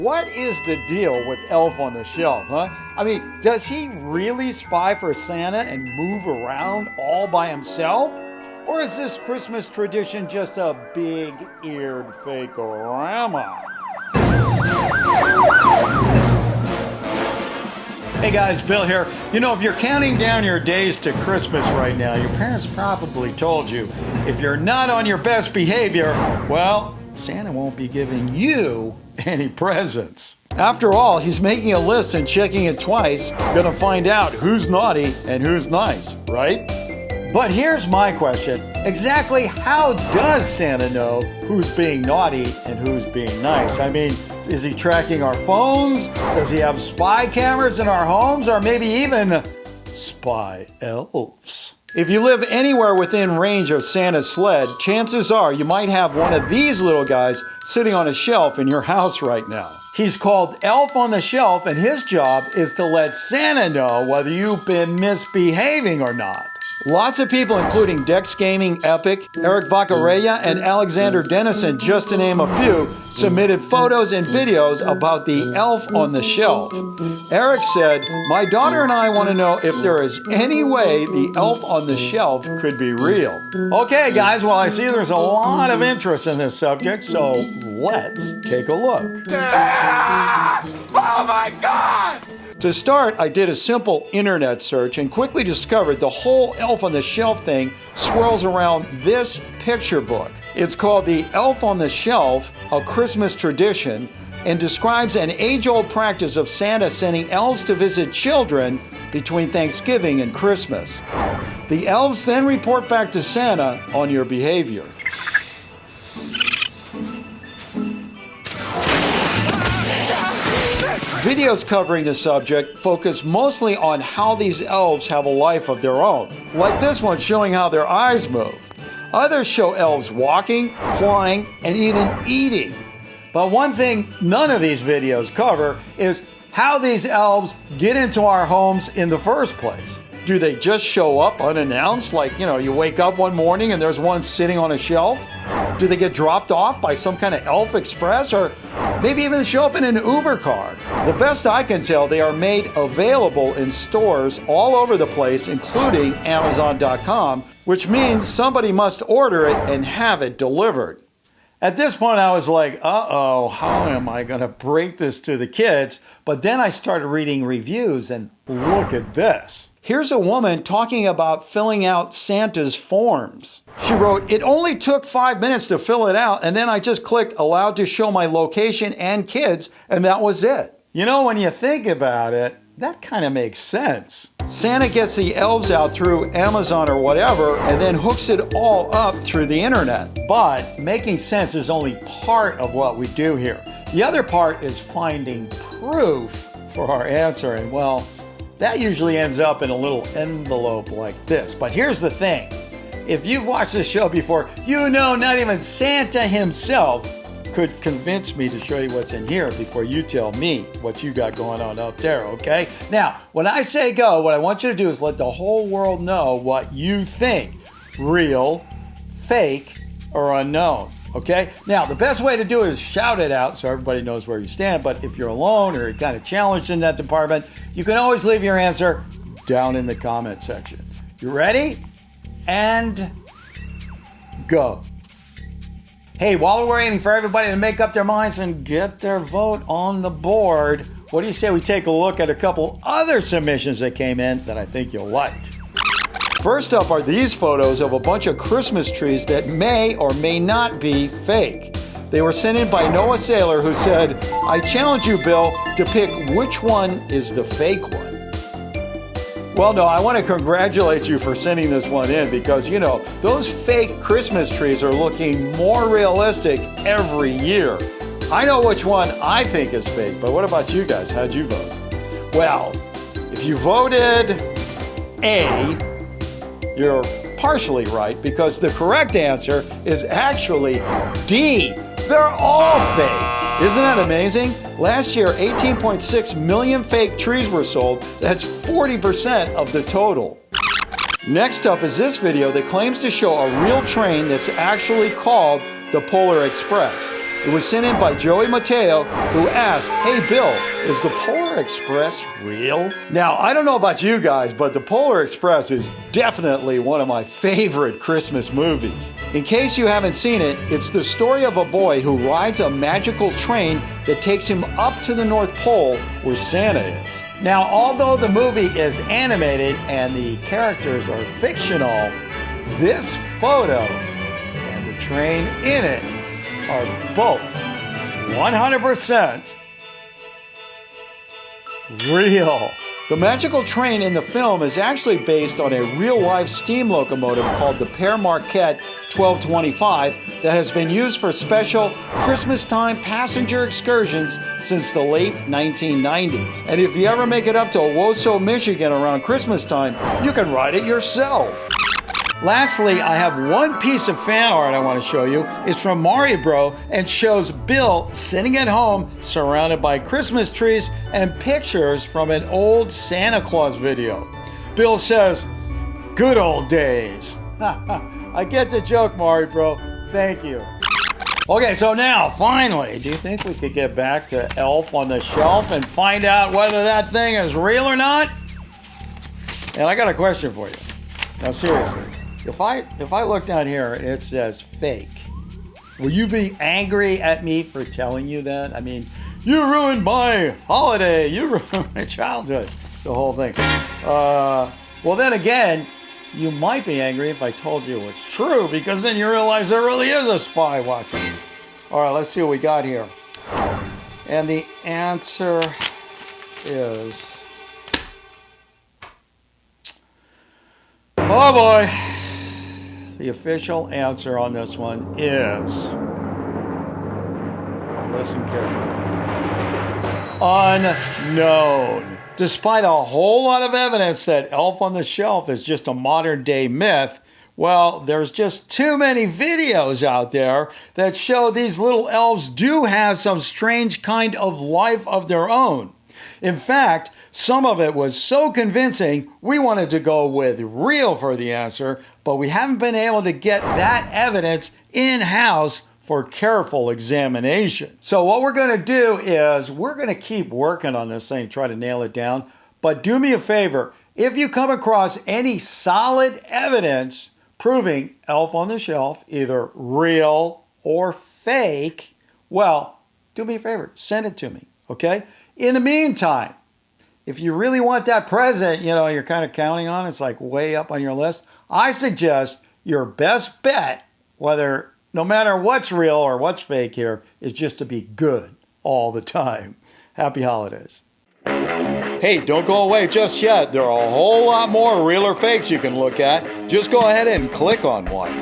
What is the deal with Elf on the Shelf, huh? I mean, does he really spy for Santa and move around all by himself? Or is this Christmas tradition just a big-eared fake-orama? Hey guys, Bill here. You know, if you're counting down your days to Christmas right now, your parents probably told you if you're not on your best behavior, well, Santa won't be giving you any presents. After all, he's making a list and checking it twice, gonna find out who's naughty and who's nice, right? But here's my question. Exactly how does Santa know who's being naughty and who's being nice? I mean, is he tracking our phones? Does he have spy cameras in our homes? Or maybe even spy elves? If you live anywhere within range of Santa's sled, chances are you might have one of these little guys sitting on a shelf in your house right now. He's called Elf on the Shelf, and his job is to let Santa know whether you've been misbehaving or not. Lots of people, including Dex Gaming Epic, Eric Vaccarella, and Alexander Dennison, just to name a few, submitted photos and videos about the Elf on the Shelf. Eric said, "My daughter and I want to know if there is any way the Elf on the Shelf could be real." Okay, guys, well, I see there's a lot of interest in this subject, so let's take a look. Oh my God! To start, I did a simple internet search and quickly discovered the whole Elf on the Shelf thing swirls around this picture book. It's called The Elf on the Shelf, A Christmas Tradition, and describes an age-old practice of Santa sending elves to visit children between Thanksgiving and Christmas. The elves then report back to Santa on your behavior. Videos covering the subject focus mostly on how these elves have a life of their own, like this one showing how their eyes move. Others show elves walking, flying, and even eating. But one thing none of these videos cover is how these elves get into our homes in the first place. Do they just show up unannounced, like, you wake up one morning and there's one sitting on a shelf? Do they get dropped off by some kind of elf express, or maybe even show up in an Uber car? The best I can tell, they are made available in stores all over the place, including Amazon.com, which means somebody must order it and have it delivered. At this point, I was like, uh-oh, how am I going to break this to the kids? But then I started reading reviews, and look at this. Here's a woman talking about filling out Santa's forms. She wrote, "It only took 5 minutes to fill it out, and then I just clicked allowed to show my location and kids, and that was it." You know, when you think about it, that kind of makes sense. Santa gets the elves out through Amazon or whatever, and then hooks it all up through the internet. But making sense is only part of what we do here. The other part is finding proof for our answer, and well, that usually ends up in a little envelope like this. But here's the thing. If you've watched this show before, you know not even Santa himself could convince me to show you what's in here before you tell me what you got going on up there, okay? Now, when I say go, what I want you to do is let the whole world know what you think. Real, fake, or unknown, okay? Now, the best way to do it is shout it out so everybody knows where you stand. But if you're alone or you're kind of challenged in that department, you can always leave your answer down in the comment section. You ready? And go. Hey, while we're waiting for everybody to make up their minds and get their vote on the board, what do you say we take a look at a couple other submissions that came in that I think you'll like? First up are these photos of a bunch of Christmas trees that may or may not be fake. They were sent in by Noah Saylor, who said, "I challenge you, Bill, to pick which one is the fake one." Well, no, I want to congratulate you for sending this one in because, those fake Christmas trees are looking more realistic every year. I know which one I think is fake, but what about you guys? How'd you vote? Well, if you voted A, you're partially right because the correct answer is actually D. They're all fake. Isn't that amazing? Last year, 18.6 million fake trees were sold. That's 40% of the total. Next up is this video that claims to show a real train that's actually called the Polar Express. It was sent in by Joey Mateo, who asked, "Hey Bill, is the Polar Express real?" Now, I don't know about you guys, but the Polar Express is definitely one of my favorite Christmas movies. In case you haven't seen it, it's the story of a boy who rides a magical train that takes him up to the North Pole where Santa is. Now, although the movie is animated and the characters are fictional, this photo and the train in it are both 100% real. The magical train in the film is actually based on a real-life steam locomotive called the Père Marquette 1225 that has been used for special Christmas-time passenger excursions since the late 1990s. And if you ever make it up to Owosso, Michigan around Christmas time, you can ride it yourself. Lastly, I have one piece of fan art I want to show you. It's from Maribro and shows Bill sitting at home surrounded by Christmas trees and pictures from an old Santa Claus video. Bill says, "Good old days." I get the joke, Maribro. Thank you. Okay, so now, finally, do you think we could get back to Elf on the Shelf and find out whether that thing is real or not? And I got a question for you. Now, seriously. If I look down here and it says fake, will you be angry at me for telling you that? I mean, you ruined my holiday, you ruined my childhood, the whole thing. Well, then again, you might be angry if I told you it's true, because then you realize there really is a spy watching. All right, let's see what we got here. And the answer is, oh boy. The official answer on this one is, listen carefully, unknown. Despite a whole lot of evidence that Elf on the Shelf is just a modern day myth, well, there's just too many videos out there that show these little elves do have some strange kind of life of their own. In fact, some of it was so convincing, we wanted to go with real for the answer, but we haven't been able to get that evidence in-house for careful examination. So what we're going to do is we're going to keep working on this thing, try to nail it down. But do me a favor, if you come across any solid evidence proving Elf on the Shelf, either real or fake, well, do me a favor, send it to me, okay? In the meantime, if you really want that present, you know, you're kind of counting on, it's like way up on your list, I suggest your best bet, no matter what's real or what's fake here, is just to be good all the time. Happy holidays. Hey, don't go away just yet. There are a whole lot more real or fakes you can look at. Just go ahead and click on one.